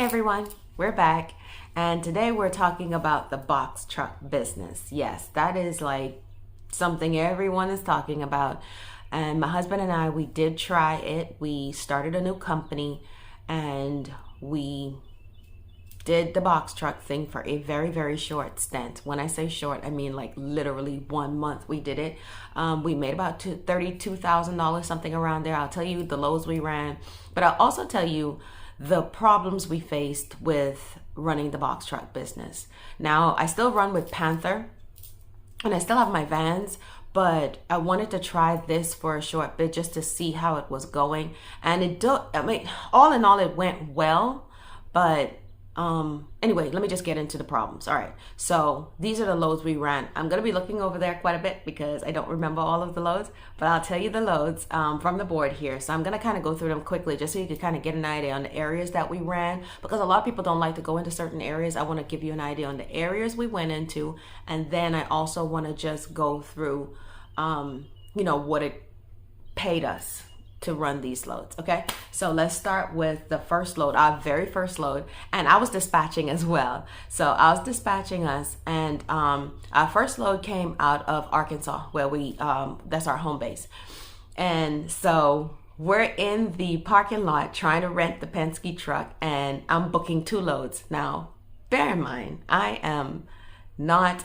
everyone, we're back, and today we're talking about the box truck business. Yes, that is like something everyone is talking about. And my husband and I, we did try it. We started a new company and we did the box truck thing for a very, very short stint. When I say short, I mean like literally 1 month we did it. We made about $32,000, something around there. I'll tell you the lows we ran, but I'll also tell you the problems we faced with running the box truck business. Now, I still run with Panther and I still have my vans, but I wanted to try this for a short bit just to see how it was going. And all in all, it went well, but anyway, let me just get into the problems. All right, so these are the loads we ran. I'm gonna be looking over there quite a bit because I don't remember all of the loads, but I'll tell you the loads from the board here. So I'm gonna kind of go through them quickly just so you can kind of get an idea on the areas that we ran, because a lot of people don't like to go into certain areas. I want to give you an idea on the areas we went into, and then I also want to just go through what it paid us to run these loads. Okay, so let's start with the first load, our very first load, and I was dispatching as well. So I was dispatching us, and our first load came out of Arkansas, where we that's our home base. And so we're in the parking lot trying to rent the Penske truck, and I'm booking 2 loads. Now bear in mind, I am not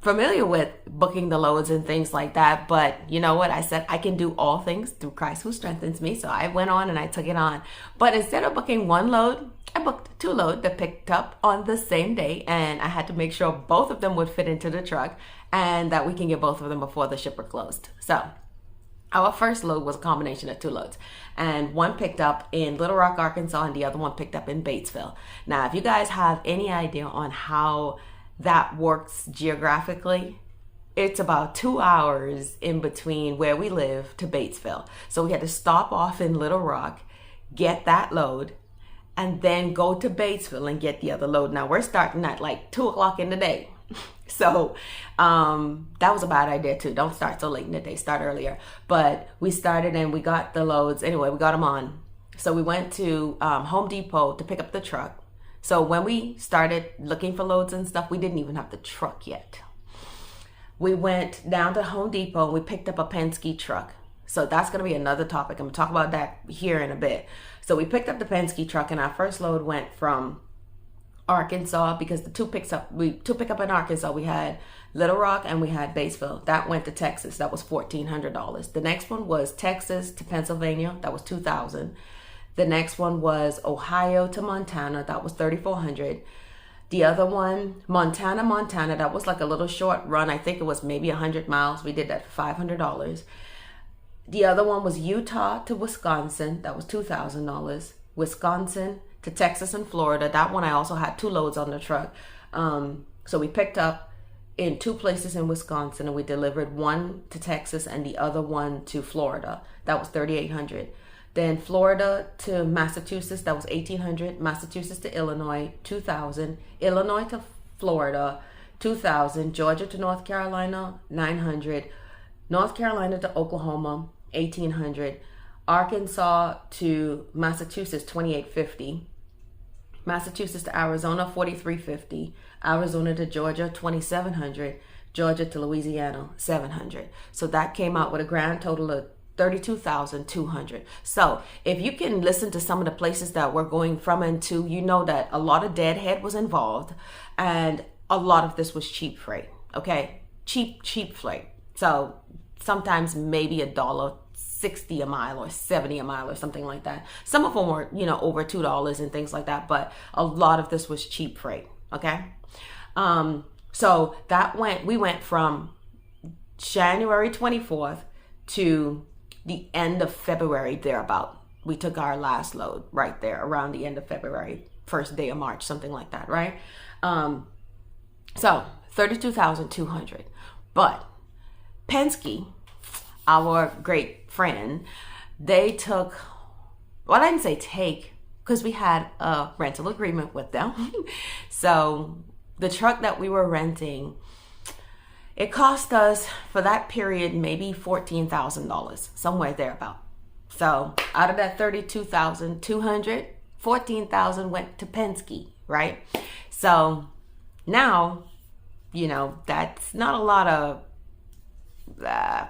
familiar with booking the loads and things like that, but you know what? I said I can do all things through Christ who strengthens me. So I went on and I took it on. But instead of booking 1 load, I booked 2 loads that picked up on the same day, and I had to make sure both of them would fit into the truck and that we can get both of them before the shipper closed. So our first load was a combination of 2 loads, and one picked up in Little Rock, Arkansas, and the other one picked up in Batesville. Now, if you guys have any idea on how that works geographically, it's about 2 hours in between where we live to Batesville. So we had to stop off in Little Rock, get that load, and then go to Batesville and get the other load. Now we're starting at like 2 o'clock in the day. So that was a bad idea too. Don't start so late in the day, start earlier. But we started and we got the loads. Anyway, we got them on. So we went to Home Depot to pick up the truck. So when we started looking for loads and stuff, we didn't even have the truck yet. We went down to Home Depot and we picked up a Penske truck. So that's going to be another topic. I'm going to talk about that here in a bit. So we picked up the Penske truck, and our first load went from Arkansas, because the two pickup in Arkansas, we had Little Rock and we had Batesville. That went to Texas. That was $1,400. The next one was Texas to Pennsylvania. That was $2,000. The next one was Ohio to Montana. That was $3,400. The other one, Montana, that was like a little short run. I think it was maybe 100 miles. We did that for $500. The other one was Utah to Wisconsin. That was $2,000. Wisconsin to Texas and Florida. That one I also had 2 loads on the truck. So we picked up in 2 places in Wisconsin, and we delivered one to Texas and the other one to Florida. That was $3,800. Then Florida to Massachusetts, that was $1,800. Massachusetts to Illinois, $2,000. Illinois to Florida, $2,000. Georgia to North Carolina, $900. North Carolina to Oklahoma, $1,800. Arkansas to Massachusetts, $2,850. Massachusetts to Arizona, $4,350. Arizona to Georgia, $2,700. Georgia to Louisiana, $700. So that came out with a grand total of $32,200. So if you can listen to some of the places that we're going from and to, you know that a lot of deadhead was involved, and a lot of this was cheap freight. Okay, cheap freight. So sometimes maybe $1.60 a mile or $70 a mile or something like that. Some of them were over $2 and things like that, but a lot of this was cheap freight. Okay, so we went from January 24th to the end of February, thereabout. We took our last load right there around the end of February, first day of March, something like that, right? So $32,200. But Penske, our great friend, they took, well, I didn't say take, because we had a rental agreement with them. So the truck that we were renting, it cost us for that period maybe $14,000, somewhere thereabout. So out of that $32,200, 14,000 went to Penske, right? So now, that's not a lot of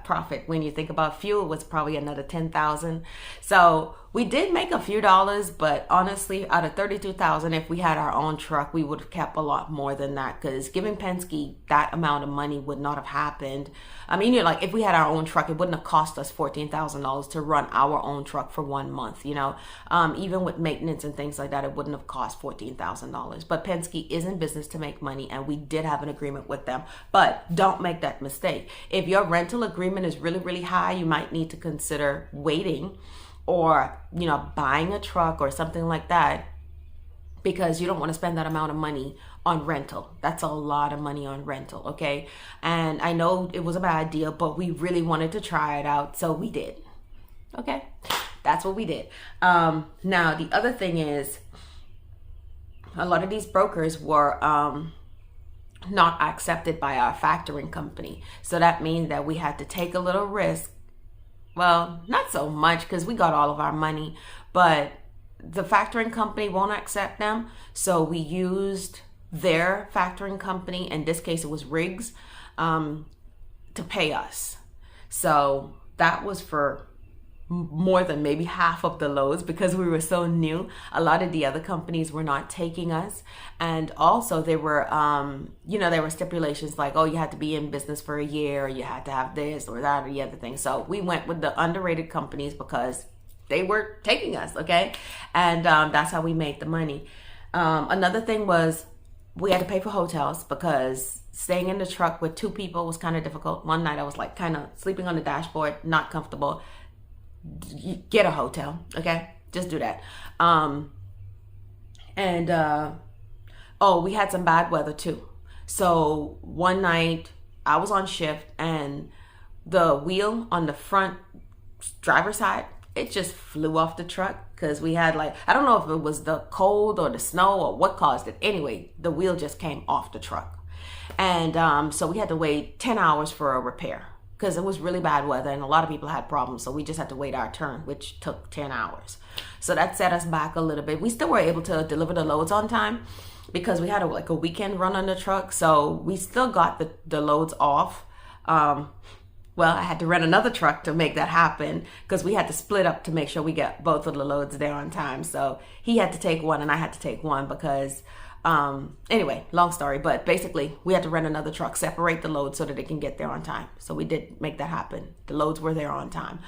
profit when you think about fuel. Was probably another 10,000. So we did make a few dollars, but honestly, out of 32,000, if we had our own truck, we would have kept a lot more than that, because giving Penske that amount of money would not have happened. I mean, if we had our own truck, it wouldn't have cost us $14,000 to run our own truck for 1 month. Even with maintenance and things like that, it wouldn't have cost $14,000. But Penske is in business to make money, and we did have an agreement with them. But don't make that mistake. If your rental agreement is really, really high, you might need to consider waiting, or buying a truck or something like that, because you don't want to spend that amount of money on rental. That's a lot of money on rental, okay? And I know it was a bad deal, but we really wanted to try it out, so we did. Okay, that's what we did. Now the other thing is, a lot of these brokers were not accepted by our factoring company, so that means that we had to take a little risk. Well, not so much, because we got all of our money, but the factoring company won't accept them. So we used their factoring company, in this case it was Riggs, to pay us. So that was for more than maybe half of the loads, because we were so new. A lot of the other companies were not taking us, and also there were there were stipulations like, oh, you had to be in business for a year, or you had to have this or that or the other thing. So we went with the underrated companies because they were taking us, okay? And that's how we made the money. Another thing was, we had to pay for hotels, because staying in the truck with 2 people was kind of difficult. One night I was like kind of sleeping on the dashboard, not comfortable. Get a hotel, okay? Just do that. We had some bad weather too. So one night I was on shift, and the wheel on the front driver's side, it just flew off the truck, because we had I don't know if it was the cold or the snow or what caused it. Anyway, the wheel just came off the truck. And so we had to wait 10 hours for a repair, because it was really bad weather and a lot of people had problems. So we just had to wait our turn, which took 10 hours. So that set us back a little bit. We still were able to deliver the loads on time, because we had a weekend run on the truck. So we still got the loads off. Well, I had to rent another truck to make that happen, because we had to split up to make sure we get both of the loads there on time. So he had to take one and I had to take one, because anyway, long story, but basically we had to rent another truck, separate the loads so that it can get there on time. So we did make that happen. The loads were there on time.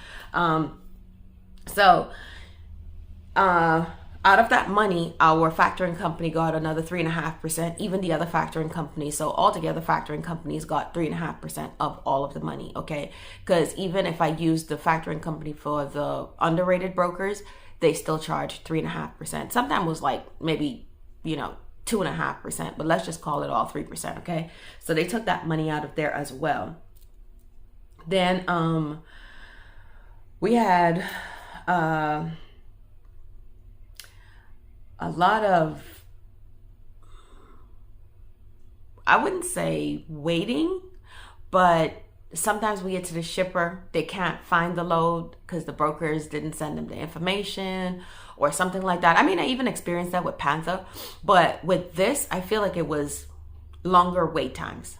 Out of that money, our factoring company got another 3.5%, even the other factoring companies. So altogether, factoring companies got 3.5% of all of the money, okay? Because even if I used the factoring company for the underrated brokers, they still charge 3.5%. Sometimes it was maybe, 2.5%, but let's just call it all 3%, okay? So they took that money out of there as well. Then we had a lot of, I wouldn't say waiting, but sometimes we get to the shipper, they can't find the load because the brokers didn't send them the information or something like that. I mean, I even experienced that with Panther, but with this, I feel like it was longer wait times,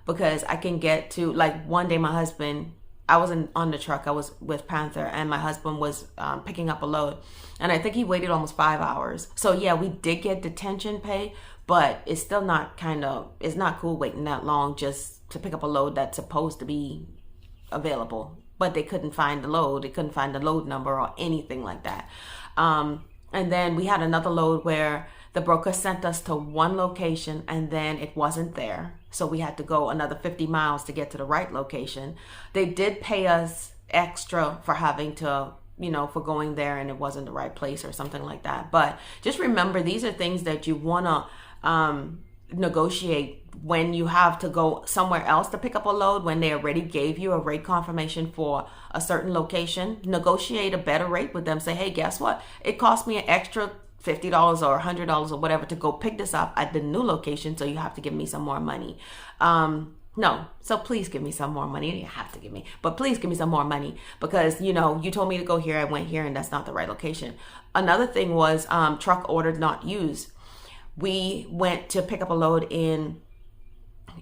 because I can get to, one day my husband, I wasn't on the truck, I was with Panther, and my husband was picking up a load, and I think he waited almost 5 hours. So yeah, we did get detention pay, but it's still not it's not cool waiting that long just to pick up a load that's supposed to be available. But they couldn't find the load, they couldn't find the load number or anything like that. And then we had another load where the broker sent us to one location and then it wasn't there. So we had to go another 50 miles to get to the right location. They did pay us extra for having to, for going there and it wasn't the right place or something like that. But just remember, these are things that you want to negotiate when you have to go somewhere else to pick up a load. When they already gave you a rate confirmation for a certain location, negotiate a better rate with them. Say, hey, guess what? It cost me an extra $50 or $100 or whatever to go pick this up at the new location, so you have to give me some more money. No. So please give me some more money. You have to give me, but please give me some more money because, you know, you told me to go here. I went here and that's not the right location. Another thing was truck ordered, not used. We went to pick up a load in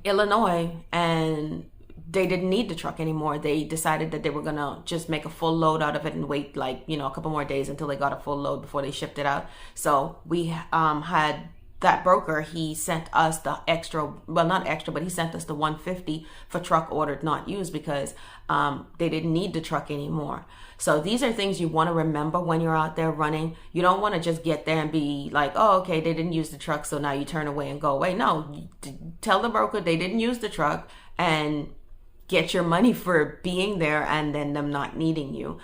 Illinois and they didn't need the truck anymore. They decided that they were gonna just make a full load out of it and wait like, you know, a couple more days until they got a full load before they shipped it out. So we had that broker, he sent us the extra, well, not extra, but he sent us the 150 for truck ordered, not used, because they didn't need the truck anymore. So these are things you want to remember when you're out there running. You don't want to just get there and be like, oh, okay, they didn't use the truck, so now you turn away and go away. No, tell the broker they didn't use the truck and get your money for being there and then them not needing you.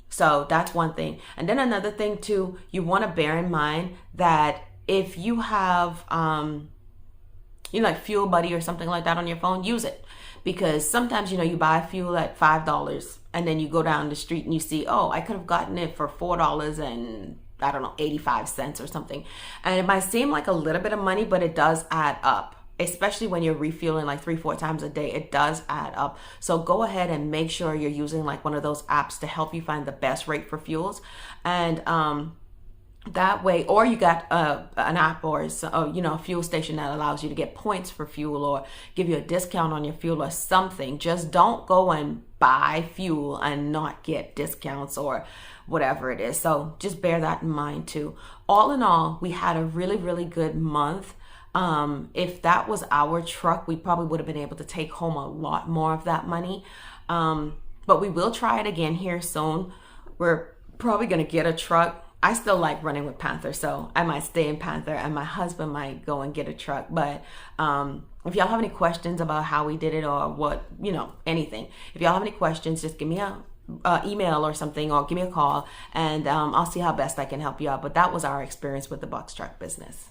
So that's one thing. And then another thing too, you want to bear in mind that if you have, you know, like Fuel Buddy or something like that on your phone, use it. Because sometimes, you know, you buy fuel at $5 and then you go down the street and you see, oh, I could have gotten it for $4 and I don't know, 85 cents or something. And it might seem like a little bit of money, but it does add up. Especially when you're refueling like 3-4 times a day, it does add up. So go ahead and make sure you're using like one of those apps to help you find the best rate for fuels. And, that way, or you got an app or you know, a fuel station that allows you to get points for fuel or give you a discount on your fuel or something. Just don't go and buy fuel and not get discounts or whatever it is. So just bear that in mind too. All in all, we had a really, really good month. If that was our truck, we probably would have been able to take home a lot more of that money. But we will try it again here soon. We're probably going to get a truck. I still like running with Panther, so I might stay in Panther and my husband might go and get a truck. But if y'all have any questions about how we did it or what, you know, anything, if y'all have any questions, just give me a email or something or give me a call and I'll see how best I can help you out. But that was our experience with the box truck business.